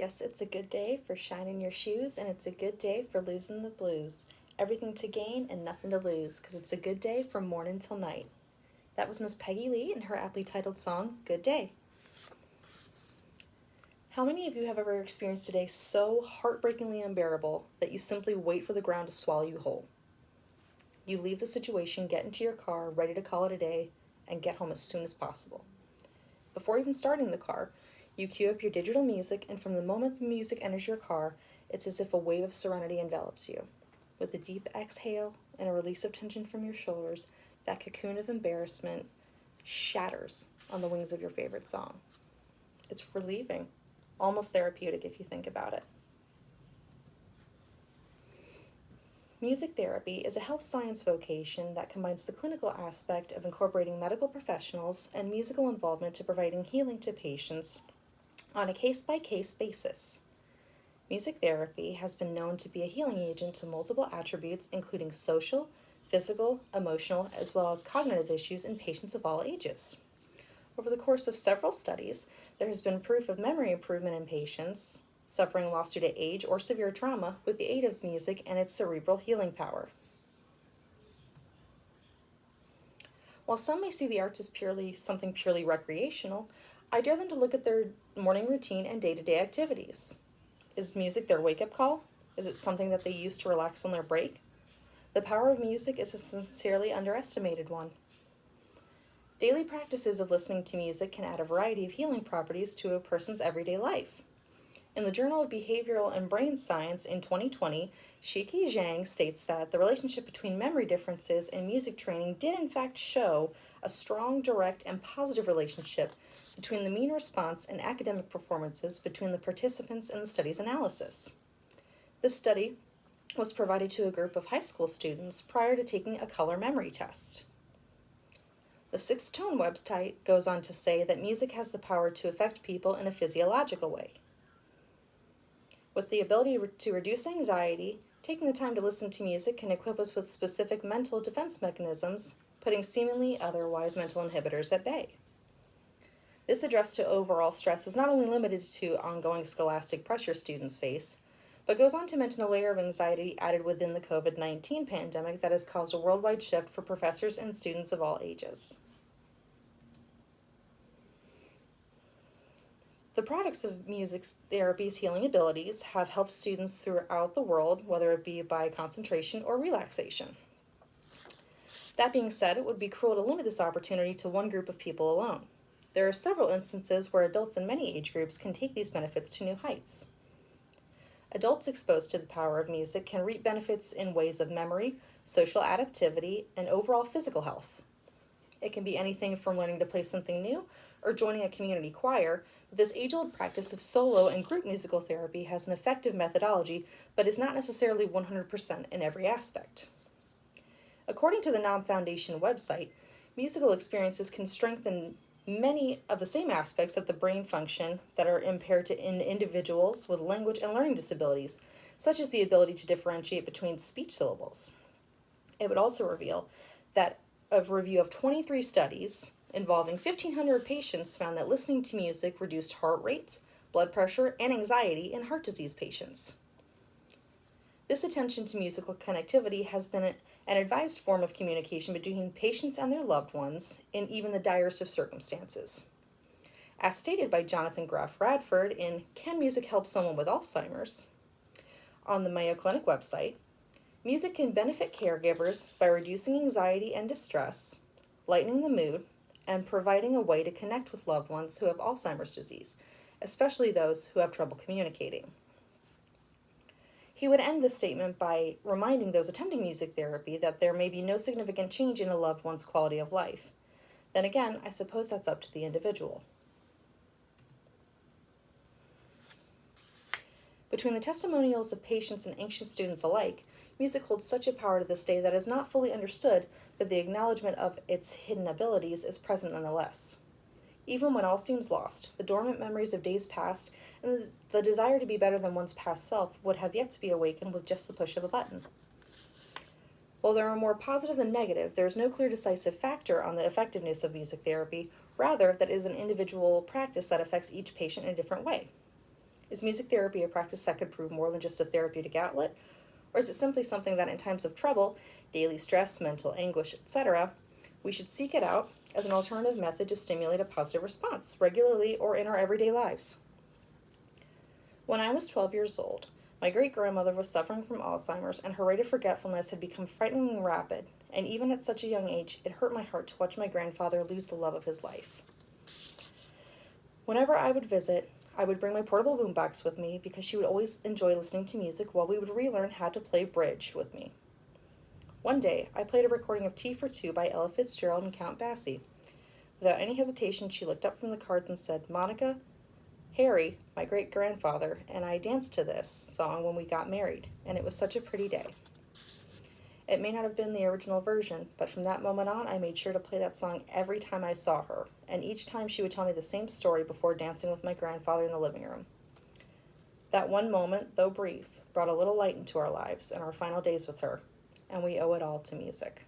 Yes, it's a good day for shining your shoes, and it's a good day for losing the blues. Everything to gain and nothing to lose, 'cause it's a good day from morning till night. That was Miss Peggy Lee and her aptly titled song, Good Day. How many of you have ever experienced a day so heartbreakingly unbearable that you simply wait for the ground to swallow you whole? You leave the situation, get into your car, ready to call it a day, and get home as soon as possible. Before even starting the car, you cue up your digital music, and from the moment the music enters your car, it's as if a wave of serenity envelops you. With a deep exhale and a release of tension from your shoulders, that cocoon of embarrassment shatters on the wings of your favorite song. It's relieving, almost therapeutic if you think about it. Music therapy is a health science vocation that combines the clinical aspect of incorporating medical professionals and musical involvement to providing healing to patients on a case-by-case basis. Music therapy has been known to be a healing agent to multiple attributes, including social, physical, emotional, as well as cognitive issues in patients of all ages. Over the course of several studies, there has been proof of memory improvement in patients suffering loss due to age or severe trauma with the aid of music and its cerebral healing power. While some may see the arts as something purely recreational, I dare them to look at their morning routine and day-to-day activities. Is music their wake-up call? Is it something that they use to relax on their break? The power of music is a sincerely underestimated one. Daily practices of listening to music can add a variety of healing properties to a person's everyday life. In the Journal of Behavioral and Brain Science in 2020, Shiki Zhang states that the relationship between memory differences and music training did in fact show a strong, direct, and positive relationship between the mean response and academic performances between the participants in the study's analysis. This study was provided to a group of high school students prior to taking a color memory test. The Sixth Tone website goes on to say that music has the power to affect people in a physiological way. With the ability to reduce anxiety, taking the time to listen to music can equip us with specific mental defense mechanisms, putting seemingly otherwise mental inhibitors at bay. This address to overall stress is not only limited to ongoing scholastic pressure students face, but goes on to mention the layer of anxiety added within the COVID-19 pandemic that has caused a worldwide shift for professors and students of all ages. The products of music therapy's healing abilities have helped students throughout the world, whether it be by concentration or relaxation. That being said, it would be cruel to limit this opportunity to one group of people alone. There are several instances where adults in many age groups can take these benefits to new heights. Adults exposed to the power of music can reap benefits in ways of memory, social adaptivity, and overall physical health. It can be anything from learning to play something new or joining a community choir. This age-old practice of solo and group musical therapy has an effective methodology, but is not necessarily 100% in every aspect. According to the Knob Foundation website, musical experiences can strengthen many of the same aspects of the brain function that are impaired in individuals with language and learning disabilities, such as the ability to differentiate between speech syllables. It would also reveal that a review of 23 studies involving 1,500 patients found that listening to music reduced heart rate, blood pressure, and anxiety in heart disease patients. This attention to musical connectivity has been an advised form of communication between patients and their loved ones in even the direst of circumstances. As stated by Jonathan Graff Radford in Can Music Help Someone with Alzheimer's? On the Mayo Clinic website, music can benefit caregivers by reducing anxiety and distress, lightening the mood, and providing a way to connect with loved ones who have Alzheimer's disease, especially those who have trouble communicating. He would end this statement by reminding those attempting music therapy that there may be no significant change in a loved one's quality of life. Then again, I suppose that's up to the individual. Between the testimonials of patients and anxious students alike, music holds such a power to this day that is not fully understood, but the acknowledgement of its hidden abilities is present nonetheless. Even when all seems lost, the dormant memories of days past and the desire to be better than one's past self would have yet to be awakened with just the push of a button. While there are more positive than negative, there is no clear decisive factor on the effectiveness of music therapy, rather that is an individual practice that affects each patient in a different way. Is music therapy a practice that could prove more than just a therapeutic outlet? Or is it simply something that in times of trouble, daily stress, mental anguish, etc., we should seek it out as an alternative method to stimulate a positive response, regularly or in our everyday lives? When I was 12 years old, my great-grandmother was suffering from Alzheimer's, and her rate of forgetfulness had become frighteningly rapid, and even at such a young age, it hurt my heart to watch my grandfather lose the love of his life. Whenever I would visit, I would bring my portable boombox with me because she would always enjoy listening to music while we would relearn how to play bridge with me. One day, I played a recording of Tea for Two by Ella Fitzgerald and Count Basie. Without any hesitation, she looked up from the cards and said, "Monica, Harry, my great-grandfather, and I danced to this song when we got married, and it was such a pretty day." It may not have been the original version, but from that moment on, I made sure to play that song every time I saw her, and each time she would tell me the same story before dancing with my grandfather in the living room. That one moment, though brief, brought a little light into our lives and our final days with her, and we owe it all to music.